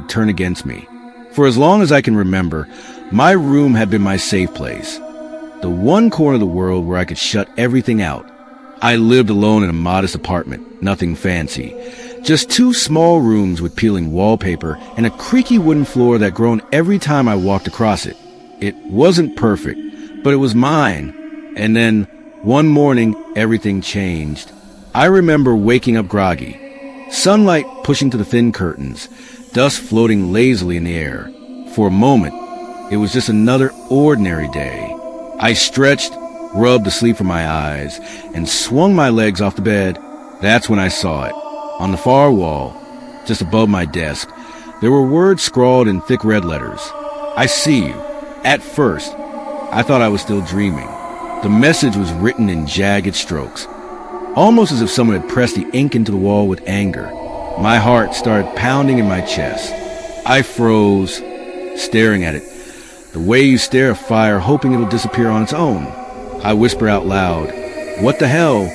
would turn against me. For as long as I can remember, my room had been my safe place. The one corner of the world where I could shut everything out. I lived alone in a modest apartment, nothing fancy. Just 2 small rooms with peeling wallpaper and a creaky wooden floor that groaned every time I walked across it. It wasn't perfect, but it was mine. And then, one morning, everything changed. I remember waking up groggy. Sunlight pushing to the thin curtains, dust floating lazily in the air. For a moment, it was just another ordinary day. I stretched, rubbed the sleep from my eyes, and swung my legs off the bed. That's when I saw it. On the far wall, just above my desk, there were words scrawled in thick red letters. I see you. At first, I thought I was still dreaming. The message was written in jagged strokes, almost as if someone had pressed the ink into the wall with anger. My heart started pounding in my chest. I froze, staring at it, the way you stare at fire hoping it'll disappear on its own. I whisper out loud, "What the hell?"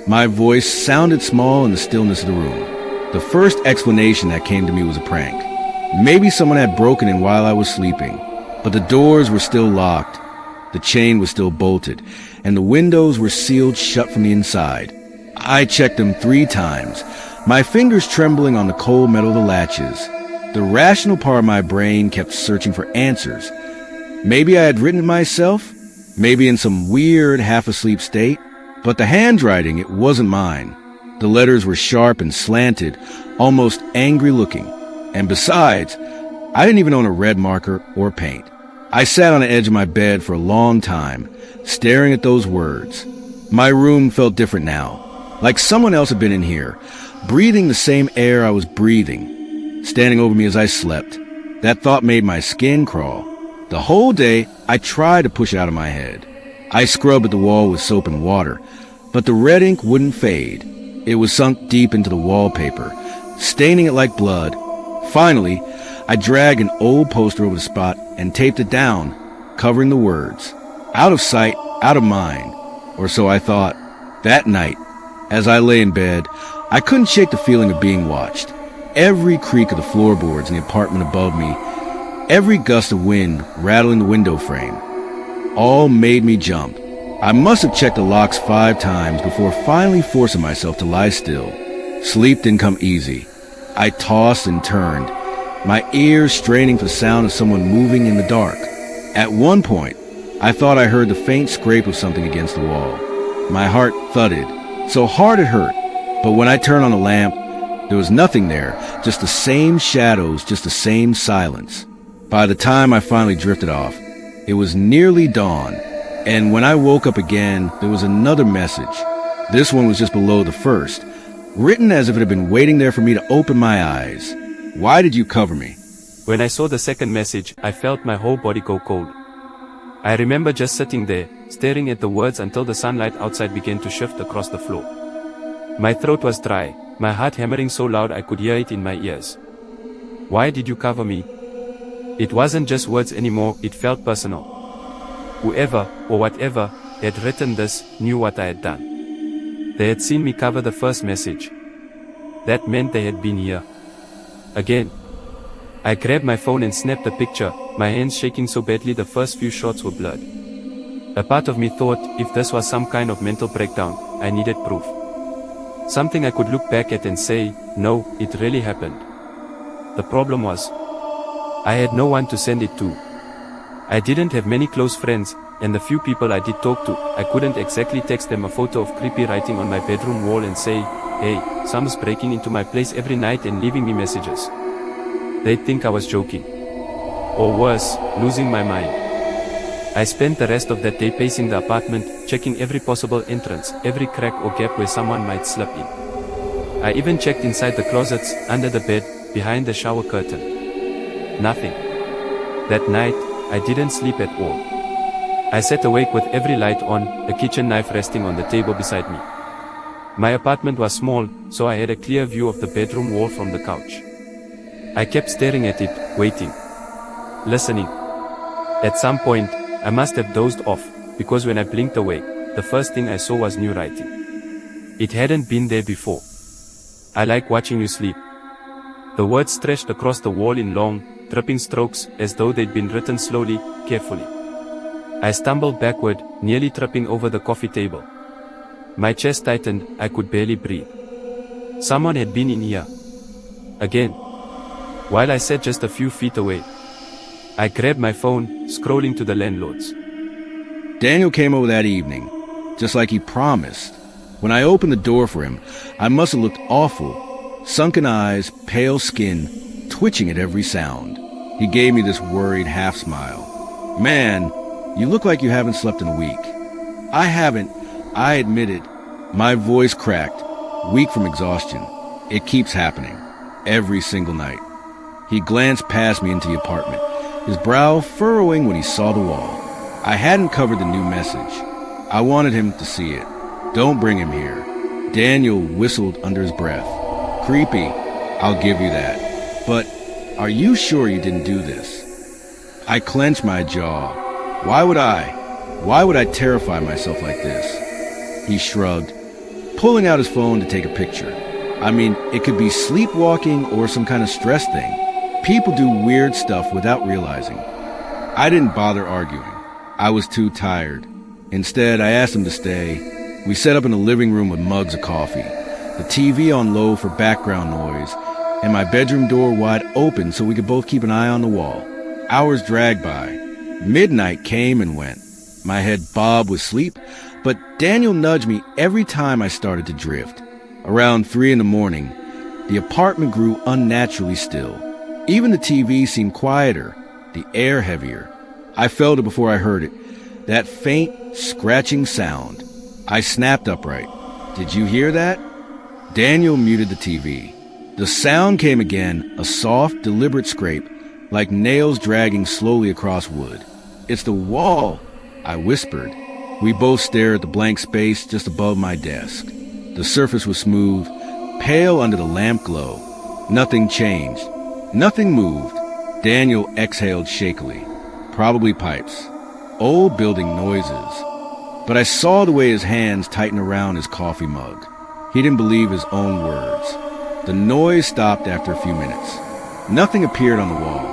My voice sounded small in the stillness of the room. The first explanation that came to me was a prank. Maybe someone had broken in while I was sleeping, but the doors were still locked, the chain was still bolted, and the windows were sealed shut from the inside. I checked them 3 times, my fingers trembling on the cold metal of the latches. The rational part of my brain kept searching for answers. Maybe I had written it myself, maybe in some weird half-asleep state, but the handwriting, it wasn't mine. The letters were sharp and slanted, almost angry-looking. And besides, I didn't even own a red marker or paint. I sat on the edge of my bed for a long time, staring at those words. My room felt different now, like someone else had been in here, breathing the same air I was breathing, standing over me as I slept. That thought made my skin crawl. The whole day, I tried to push it out of my head. I scrubbed at the wall with soap and water, but the red ink wouldn't fade. It was sunk deep into the wallpaper, staining it like blood. Finally, I dragged an old poster over the spot and taped it down, covering the words. Out of sight, out of mind, or so I thought. That night, as I lay in bed, I couldn't shake the feeling of being watched. Every creak of the floorboards in the apartment above me, every gust of wind rattling the window frame, all made me jump. I must have checked the locks 5 times before finally forcing myself to lie still. Sleep didn't come easy. I tossed and turned, my ears straining for the sound of someone moving in the dark. At one point, I thought I heard the faint scrape of something against the wall. My heart thudded, so hard it hurt. But when I turned on the lamp, there was nothing there, just the same shadows, just the same silence. By the time I finally drifted off, it was nearly dawn, and when I woke up again, there was another message. This one was just below the first, written as if it had been waiting there for me to open my eyes. Why did you cover me? When I saw the second message, I felt my whole body go cold. I remember just sitting there, staring at the words until the sunlight outside began to shift across the floor. My throat was dry, my heart hammering so loud I could hear it in my ears. Why did you cover me? It wasn't just words anymore, it felt personal. Whoever, or whatever, had written this, knew what I had done. They had seen me cover the first message. That meant they had been here. Again. I grabbed my phone and snapped a picture, my hands shaking so badly the first few shots were blurred. A part of me thought, if this was some kind of mental breakdown, I needed proof. Something I could look back at and say, no, it really happened. The problem was, I had no one to send it to. I didn't have many close friends, and the few people I did talk to, I couldn't exactly text them a photo of creepy writing on my bedroom wall and say, hey, someone's breaking into my place every night and leaving me messages. They'd think I was joking. Or worse, losing my mind. I spent the rest of that day pacing the apartment, checking every possible entrance, every crack or gap where someone might slip in. I even checked inside the closets, under the bed, behind the shower curtain. Nothing. That night, I didn't sleep at all. I sat awake with every light on, a kitchen knife resting on the table beside me. My apartment was small, so I had a clear view of the bedroom wall from the couch. I kept staring at it, waiting. Listening. At some point, I must have dozed off, because when I blinked awake, the first thing I saw was new writing. It hadn't been there before. I like watching you sleep. The words stretched across the wall in long, dripping strokes, as though they'd been written slowly, carefully. I stumbled backward, nearly tripping over the coffee table. My chest tightened, I could barely breathe. Someone had been in here. Again. While I sat just a few feet away, I grabbed my phone, scrolling to the landlord's. Daniel came over that evening, just like he promised. When I opened the door for him, I must have looked awful. Sunken eyes, pale skin, twitching at every sound. He gave me this worried half-smile. "Man, you look like you haven't slept in a week." "I haven't," I admitted. My voice cracked, weak from exhaustion. "It keeps happening, every single night." He glanced past me into the apartment, his brow furrowing when he saw the wall. I hadn't covered the new message. I wanted him to see it. "Don't bring him here." Daniel whistled under his breath. "Creepy, I'll give you that. But are you sure you didn't do this?" I clenched my jaw. Why would I terrify myself like this? He shrugged, pulling out his phone to take a picture. I mean, it could be sleepwalking or some kind of stress thing. People do weird stuff without realizing. I didn't bother arguing. I was too tired. Instead, I asked him to stay. We set up in the living room with mugs of coffee, the TV on low for background noise, and my bedroom door wide open so we could both keep an eye on the wall. Hours dragged by. Midnight came and went. My head bobbed with sleep, but Daniel nudged me every time I started to drift. Around 3 a.m, the apartment grew unnaturally still. Even the TV seemed quieter, the air heavier. I felt it before I heard it, that faint, scratching sound. I snapped upright. "Did you hear that?" Daniel muted the TV. The sound came again, a soft, deliberate scrape, like nails dragging slowly across wood. "It's the wall," I whispered. We both stared at the blank space just above my desk. The surface was smooth, pale under the lamp glow. Nothing changed. Nothing moved. Daniel exhaled shakily. Probably pipes. Old building noises. But I saw the way his hands tightened around his coffee mug. He didn't believe his own words. The noise stopped after a few minutes. Nothing appeared on the wall.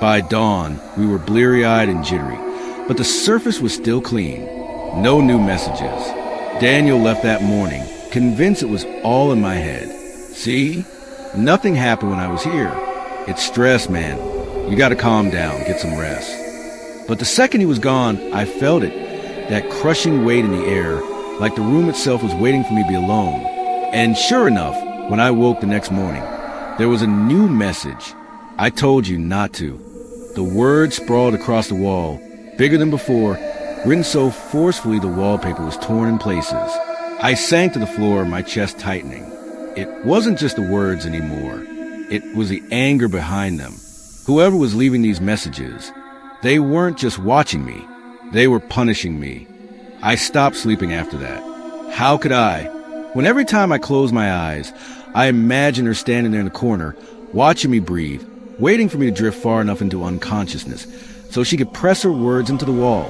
By dawn, we were bleary-eyed and jittery, but the surface was still clean. No new messages. Daniel left that morning, convinced it was all in my head. "See? Nothing happened when I was here. It's stress, man. You gotta calm down, get some rest." But the second he was gone, I felt it, that crushing weight in the air, like the room itself was waiting for me to be alone. And sure enough, when I woke the next morning, there was a new message. "I told you not to." The words sprawled across the wall, bigger than before, written so forcefully the wallpaper was torn in places. I sank to the floor, my chest tightening. It wasn't just the words anymore. It was the anger behind them. Whoever was leaving these messages, they weren't just watching me. They were punishing me. I stopped sleeping after that. How could I? When every time I closed my eyes, I imagined her standing there in the corner, watching me breathe, waiting for me to drift far enough into unconsciousness so she could press her words into the wall.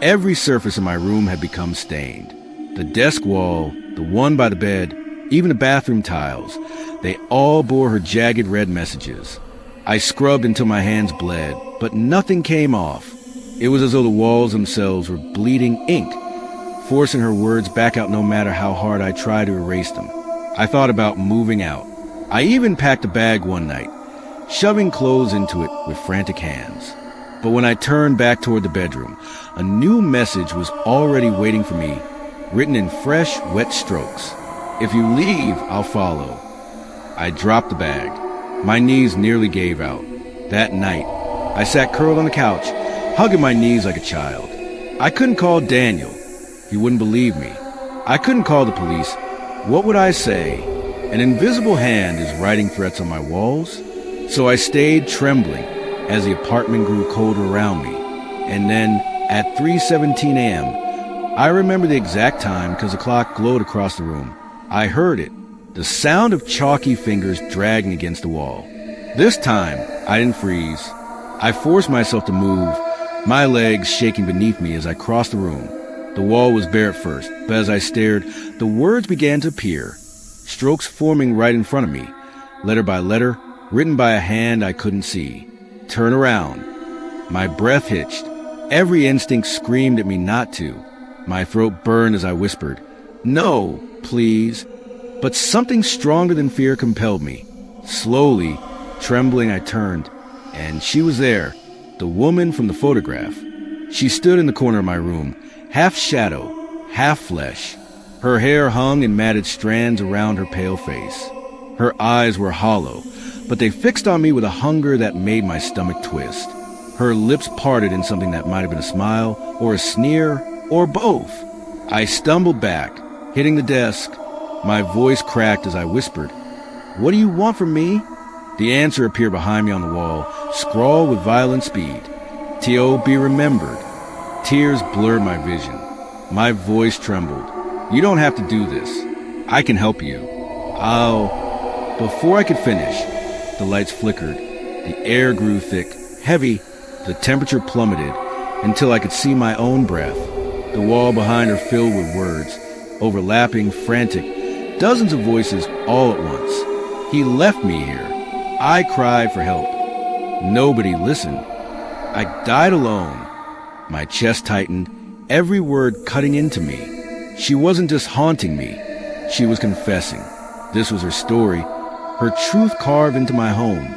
Every surface in my room had become stained. The desk wall, the one by the bed, even the bathroom tiles, they all bore her jagged red messages. I scrubbed until my hands bled, but nothing came off. It was as though the walls themselves were bleeding ink, forcing her words back out no matter how hard I tried to erase them. I thought about moving out. I even packed a bag one night, shoving clothes into it with frantic hands. But when I turned back toward the bedroom, a new message was already waiting for me, written in fresh, wet strokes. "If you leave, I'll follow." I dropped the bag. My knees nearly gave out. That night, I sat curled on the couch, hugging my knees like a child. I couldn't call Daniel. He wouldn't believe me. I couldn't call the police. What would I say? An invisible hand is writing threats on my walls. So I stayed trembling as the apartment grew colder around me. And then, at 3:17 a.m., I remember the exact time because the clock glowed across the room. I heard it, the sound of chalky fingers dragging against the wall. This time, I didn't freeze. I forced myself to move, my legs shaking beneath me as I crossed the room. The wall was bare at first, but as I stared, the words began to appear, strokes forming right in front of me, letter by letter, written by a hand I couldn't see. Turn around. My breath hitched. Every instinct screamed at me not to. My throat burned as I whispered, "No, please." But something stronger than fear compelled me. Slowly, trembling, I turned, and she was there, the woman from the photograph. She stood in the corner of my room, half shadow, half flesh. Her hair hung in matted strands around her pale face. Her eyes were hollow, but they fixed on me with a hunger that made my stomach twist. Her lips parted in something that might have been a smile, or a sneer, or both. I stumbled back, hitting the desk. My voice cracked as I whispered, "What do you want from me?" The answer appeared behind me on the wall, scrawled with violent speed. "T.O. be remembered." Tears blurred my vision. My voice trembled. "You don't have to do this. I can help you. Before I could finish, the lights flickered. The air grew thick, heavy. The temperature plummeted until I could see my own breath. The wall behind her filled with words, overlapping, frantic, dozens of voices all at once. "He left me here." I cried for help. Nobody listened. I died alone. My chest tightened, every word cutting into me. She wasn't just haunting me. She was confessing. This was her story, her truth carved into my home.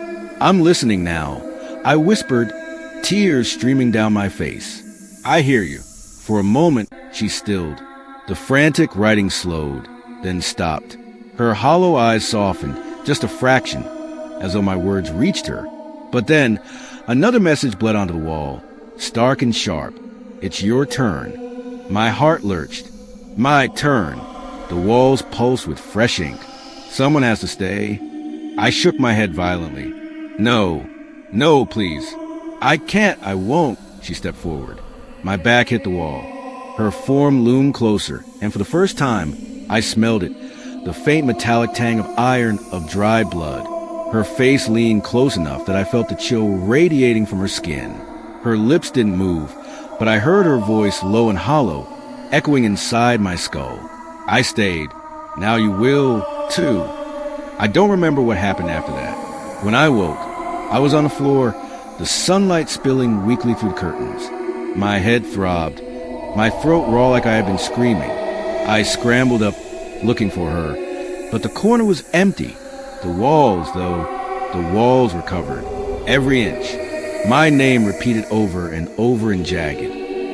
"I'm listening now," I whispered, tears streaming down my face. "I hear you." For a moment, she stilled. The frantic writing slowed, then stopped. Her hollow eyes softened, just a fraction, as though my words reached her. But then, another message bled onto the wall, stark and sharp. "It's your turn." My heart lurched. My turn. The walls pulsed with fresh ink. "Someone has to stay." I shook my head violently. No, please. "I can't, I won't." She stepped forward. My back hit the wall. Her form loomed closer, and for the first time, I smelled it, the faint metallic tang of iron, of dried blood. Her face leaned close enough that I felt the chill radiating from her skin. Her lips didn't move, but I heard her voice low and hollow, echoing inside my skull. I stayed. "Now you will, too." I don't remember what happened after that. When I woke, I was on the floor, the sunlight spilling weakly through the curtains. My head throbbed, my throat raw like I had been screaming. I scrambled up, looking for her, but the corner was empty. The walls were covered, every inch. My name repeated over and over in jagged.